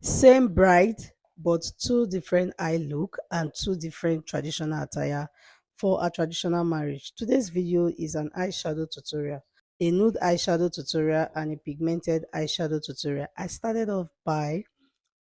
Same bride, but two different eye look and two different traditional attire for a traditional marriage. Today's video is an eyeshadow tutorial, a nude eyeshadow tutorial and a pigmented eyeshadow tutorial. I started off by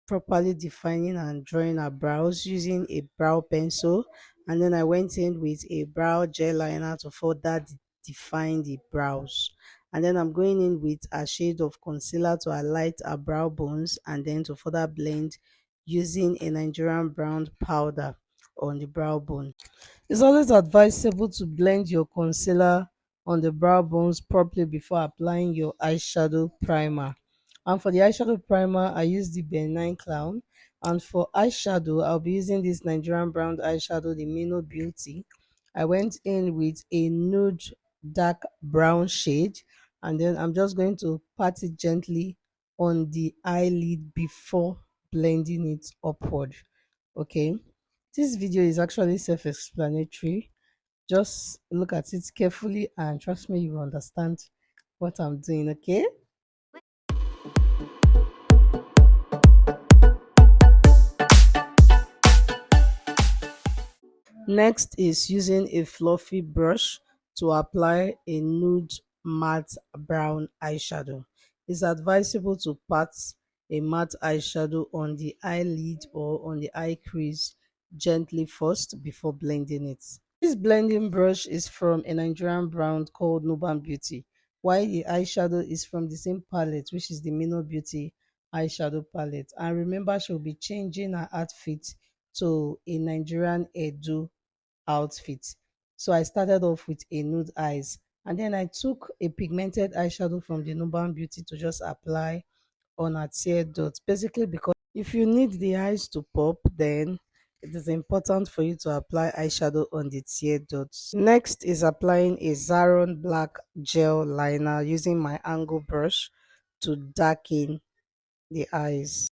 properly defining and drawing our brows using a brow pencil, and then I went in with a brow gel liner to further define the brows, and then I'm going in with a shade of concealer to highlight our brow bones and then to further blend using a Nigerian brown powder on the brow bone. It's always advisable to blend your concealer on the brow bones properly before applying your eyeshadow primer. And for the eyeshadow primer, I use the Benign Clown. And for eyeshadow, I'll be using this Nigerian brown eyeshadow, the Mino Beauty. I went in with a nude dark brown shade, and then I'm just going to pat it gently on the eyelid before blending it upward. Okay, this video is actually self-explanatory. Just look at it carefully and trust me, you will understand what I'm doing. Okay, next is using a fluffy brush to apply a nude matte brown eyeshadow. It's advisable to pat a matte eyeshadow on the eyelid or on the eye crease gently first before blending it. This blending brush is from a Nigerian brand called Nuban Beauty, while the eyeshadow is from the same palette, which is the Mino Beauty eyeshadow palette. And remember, she'll be changing her outfit to a Nigerian Edo outfit. So I started off with a Nude Eyes, and then I took a pigmented eyeshadow from the Nuban Beauty to just apply on her tear dots, basically because if you need the eyes to pop, then it is important for you to apply eyeshadow on the tear dots. Next is applying a Zaron black gel liner using my angle brush to darken the eyes.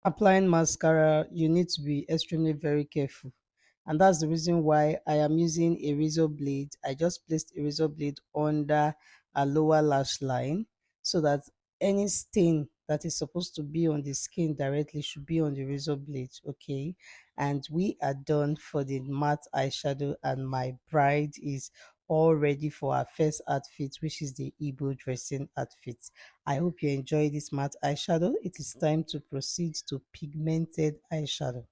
Applying mascara, you need to be extremely very careful, and that's the reason why I am using a razor blade. I just placed a razor blade under a lower lash line so that any stain that is supposed to be on the skin directly should be on the razor blade. Okay, and we are done for the matte eyeshadow, and my bride is all ready for our first outfit, which is the Igbo dressing outfit. I hope you enjoy this matte eyeshadow. It is time to proceed to pigmented eyeshadow.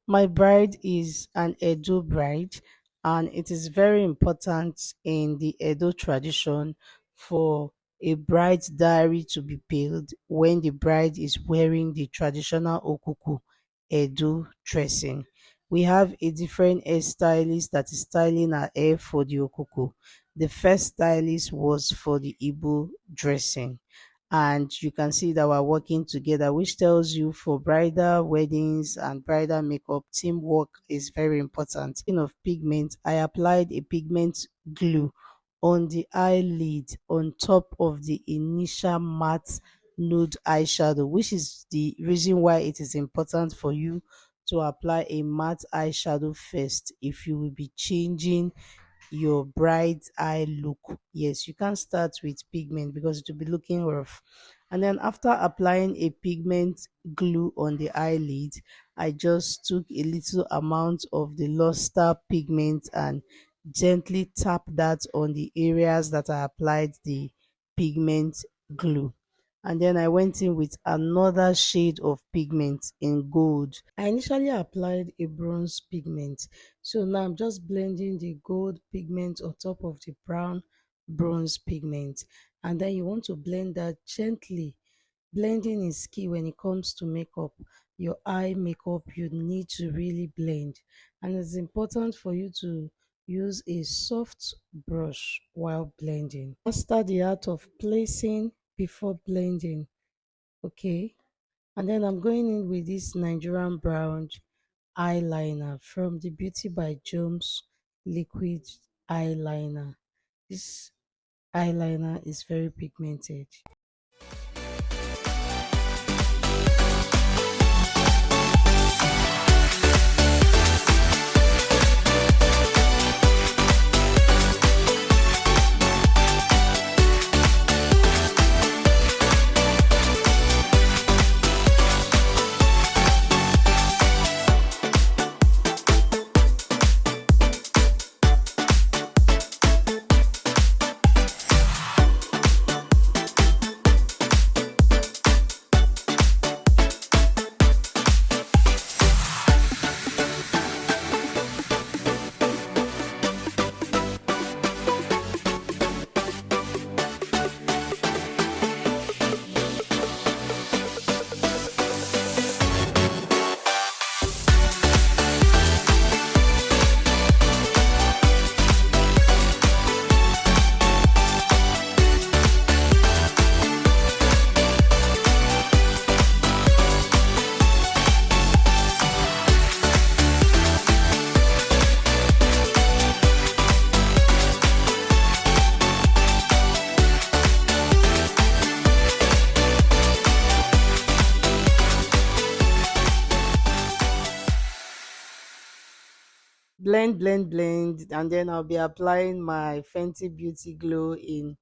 My bride is an Edo bride, and it is very important in the Edo tradition for a bride's diary to be peeled when the bride is wearing the traditional okuku Edo dressing. We have a different hairstylist that is styling her hair for the okuku. The first stylist was for the Igbo dressing, and you can see that we're working together, which tells you for bridal weddings and bridal makeup, teamwork is very important. In of pigment, I applied a pigment glue on the eyelid on top of the initial matte nude eyeshadow, which is the reason why it is important for you to apply a matte eyeshadow first if you will be changing your bride's eye look. Yes, you can't start with pigment because it will be looking rough. And then after applying a pigment glue on the eyelid, I just took a little amount of the luster pigment and gently tap that on the areas that I applied the pigment glue. And then I went in with another shade of pigment in gold. I initially applied a bronze pigment, so now I'm just blending the gold pigment on top of the brown bronze pigment, and then you want to blend that gently Blending is key when it comes to makeup. Your eye makeup, you need to really blend, and it's important for you to use a soft brush while blending. Master the art of placing before blending. Okay, and then I'm going in with this Nigerian brown eyeliner from the Beauty by Jones liquid eyeliner. This eyeliner is very pigmented. Blend, and then I'll be applying my Fenty Beauty Glow in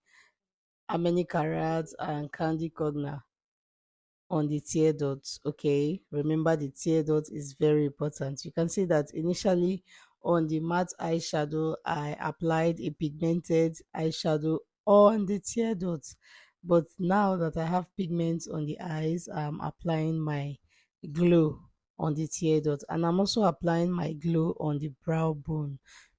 Amani Carrot and Candy Cogna on the tear dots. Okay, remember the tear dot is very important. You can see that initially on the matte eyeshadow I applied a pigmented eyeshadow on the tear dots, but now that I have pigments on the eyes, I'm applying my glow on the tear dot, and I'm also applying my glow on the brow bone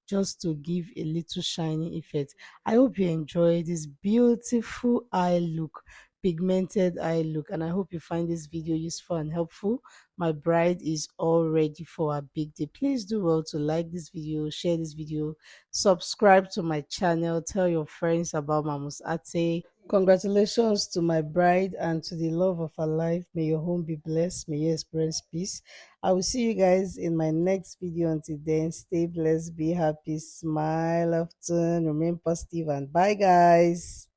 just to give a little shiny effect. I hope you enjoy this beautiful eye look, pigmented eye look, and I hope you find this video useful and helpful. My bride is all ready for a big day. Please do well to like this video, share this video, subscribe to my channel, tell your friends about Mamus Ate. Congratulations to my bride and to the love of her life. May your home be blessed. May you experience peace. I will see you guys in my next video. Until then, stay blessed, be happy, smile often, remain positive, and bye guys.